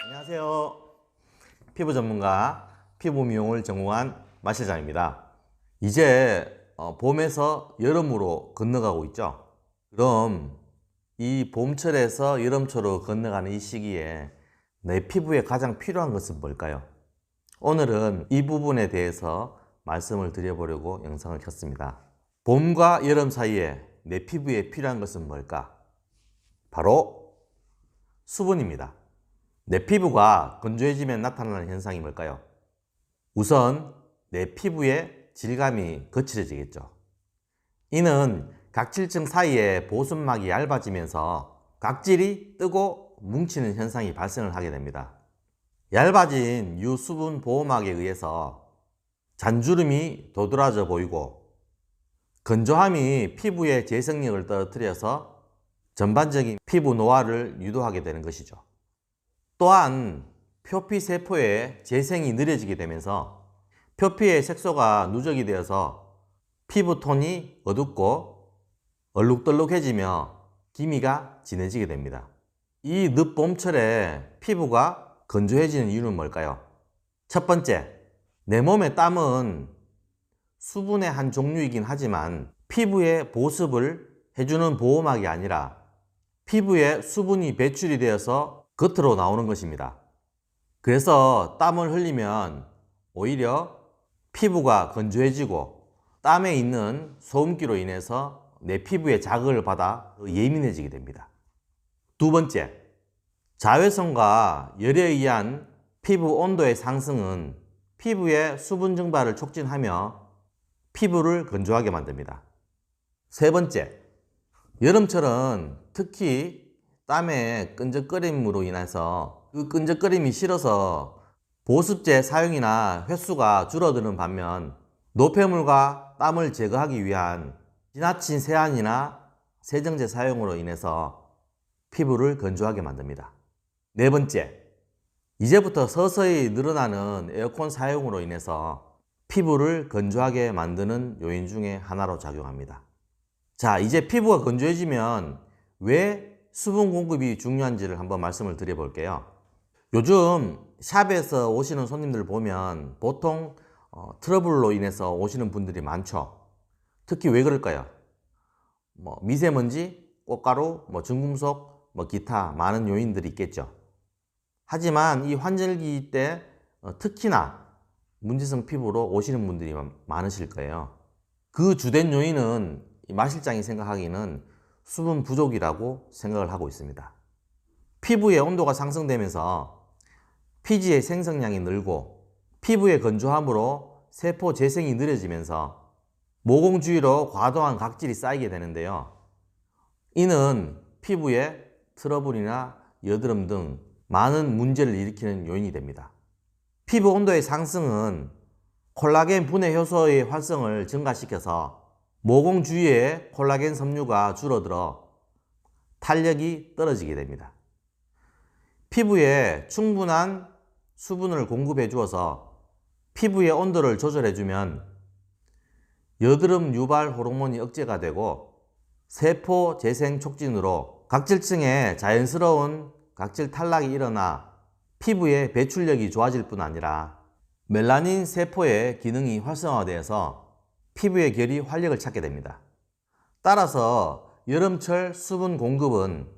안녕하세요. 피부 전문가, 피부 미용을 전공한 마 실장입니다. 이제 봄에서 여름으로 건너가고 있죠. 그럼 이 봄철에서 여름철로 건너가는 이 시기에 내 피부에 가장 필요한 것은 뭘까요? 오늘은 이 부분에 대해서 말씀을 드려보려고 영상을 켰습니다. 봄과 여름 사이에 내 피부에 필요한 것은 뭘까? 바로 수분입니다. 내 피부가 건조해지면 나타나는 현상이 뭘까요? 우선 내 피부의 질감이 거칠어지겠죠. 이는 각질층 사이에 보습막이 얇아지면서 각질이 뜨고 뭉치는 현상이 발생을 하게 됩니다. 얇아진 유수분 보호막에 의해서 잔주름이 도드라져 보이고, 건조함이 피부의 재생력을 떨어뜨려서 전반적인 피부 노화를 유도하게 되는 것이죠. 또한 표피세포의 재생이 느려지게 되면서 표피의 색소가 누적이 되어서 피부톤이 어둡고 얼룩덜룩해지며 기미가 진해지게 됩니다. 이 늦봄철에 피부가 건조해지는 이유는 뭘까요? 첫 번째, 내 몸의 땀은 수분의 한 종류이긴 하지만 피부의 보습을 해주는 보호막이 아니라 피부에 수분이 배출이 되어서 겉으로 나오는 것입니다. 그래서 땀을 흘리면 오히려 피부가 건조해지고 땀에 있는 소음기로 인해서 내 피부에 자극을 받아 예민해지게 됩니다. 두 번째, 자외선과 열에 의한 피부 온도의 상승은 피부의 수분 증발을 촉진하며 피부를 건조하게 만듭니다. 세 번째, 여름철은 특히 땀의 끈적거림으로 인해서 그 끈적거림이 싫어서 보습제 사용이나 횟수가 줄어드는 반면 노폐물과 땀을 제거하기 위한 지나친 세안이나 세정제 사용으로 인해서 피부를 건조하게 만듭니다. 네 번째, 이제부터 서서히 늘어나는 에어컨 사용으로 인해서 피부를 건조하게 만드는 요인 중에 하나로 작용합니다. 자, 이제 피부가 건조해지면 왜 수분 공급이 중요한지를 한번 말씀을 드려볼게요. 요즘 샵에서 오시는 손님들 보면 보통 트러블로 인해서 오시는 분들이 많죠. 특히 왜 그럴까요? 미세먼지, 꽃가루, 중금속, 기타 많은 요인들이 있겠죠. 하지만 이 환절기 때 특히나 문제성 피부로 오시는 분들이 많으실 거예요. 그 주된 요인은 마 실장이 생각하기는 수분 부족이라고 생각을 하고 있습니다. 피부의 온도가 상승되면서 피지의 생성량이 늘고 피부의 건조함으로 세포 재생이 느려지면서 모공 주위로 과도한 각질이 쌓이게 되는데요. 이는 피부에 트러블이나 여드름 등 많은 문제를 일으키는 요인이 됩니다. 피부 온도의 상승은 콜라겐 분해 효소의 활성을 증가시켜서 모공 주위의 콜라겐 섬유가 줄어들어 탄력이 떨어지게 됩니다. 피부에 충분한 수분을 공급해 주어서 피부의 온도를 조절해 주면 여드름 유발 호르몬이 억제가 되고 세포 재생 촉진으로 각질층에 자연스러운 각질 탈락이 일어나 피부의 배출력이 좋아질 뿐 아니라 멜라닌 세포의 기능이 활성화되어서 피부의 결이 활력을 찾게 됩니다. 따라서 여름철 수분 공급은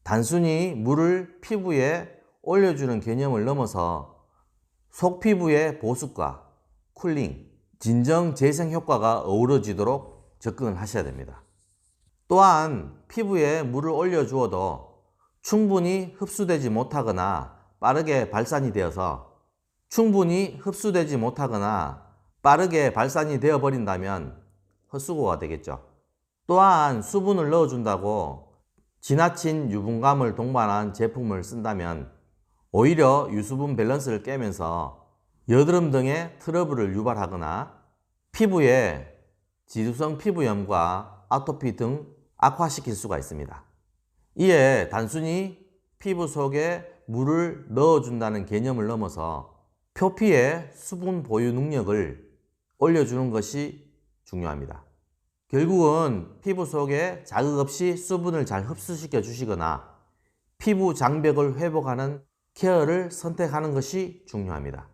단순히 물을 피부에 올려주는 개념을 넘어서 속피부의 보습과 쿨링, 진정 재생 효과가 어우러지도록 접근을 하셔야 됩니다. 또한 피부에 물을 올려주어도 충분히 흡수되지 못하거나 빠르게 발산이 되어서 되어버린다면 헛수고가 되겠죠. 또한 수분을 넣어준다고 지나친 유분감을 동반한 제품을 쓴다면 오히려 유수분 밸런스를 깨면서 여드름 등의 트러블을 유발하거나 피부에 지루성 피부염과 아토피 등 악화시킬 수가 있습니다. 이에 단순히 피부 속에 물을 넣어준다는 개념을 넘어서 표피의 수분 보유 능력을 올려주는 것이 중요합니다. 결국은 피부 속에 자극 없이 수분을 잘 흡수시켜 주시거나 피부 장벽을 회복하는 케어를 선택하는 것이 중요합니다.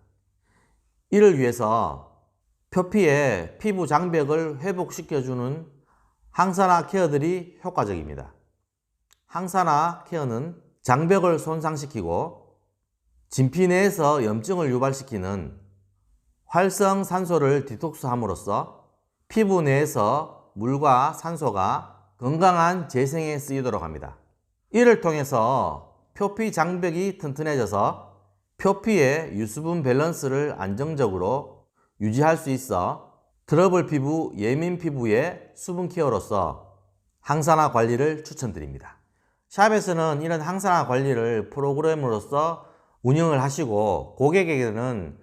이를 위해서 표피의 피부 장벽을 회복시켜주는 항산화 케어들이 효과적입니다. 항산화 케어는 장벽을 손상시키고 진피 내에서 염증을 유발시키는 활성산소를 디톡스함으로써 피부 내에서 물과 산소가 건강한 재생에 쓰이도록 합니다. 이를 통해서 표피 장벽이 튼튼해져서 표피의 유수분 밸런스를 안정적으로 유지할 수 있어 트러블 피부, 예민 피부의 수분 케어로서 항산화 관리를 추천드립니다. 샵에서는 이런 항산화 관리를 프로그램으로서 운영을 하시고 고객에게는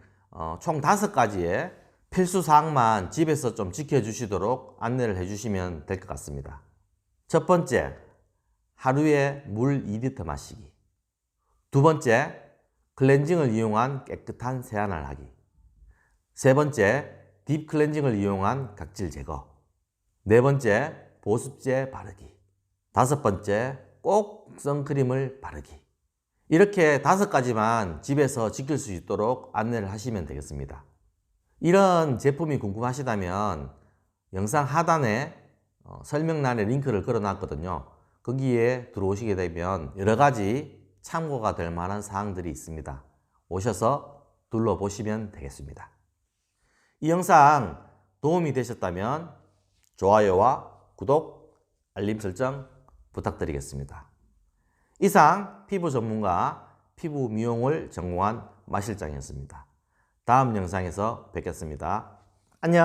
총 5가지의 필수 사항만 집에서 좀 지켜주시도록 안내를 해주시면 될 것 같습니다. 첫 번째, 하루에 물 2리터 마시기. 두 번째, 클렌징을 이용한 깨끗한 세안을 하기. 세 번째, 딥 클렌징을 이용한 각질 제거. 네 번째, 보습제 바르기. 다섯 번째, 꼭 선크림을 바르기. 이렇게 5가지만 집에서 지킬 수 있도록 안내를 하시면 되겠습니다. 이런 제품이 궁금하시다면 영상 하단에 설명란에 링크를 걸어 놨거든요. 거기에 들어오시게 되면 여러 가지 참고가 될 만한 사항들이 있습니다. 오셔서 둘러보시면 되겠습니다. 이 영상 도움이 되셨다면 좋아요와 구독, 알림 설정 부탁드리겠습니다. 이상 피부 전문가, 피부 미용을 전공한 마실장이었습니다. 다음 영상에서 뵙겠습니다. 안녕.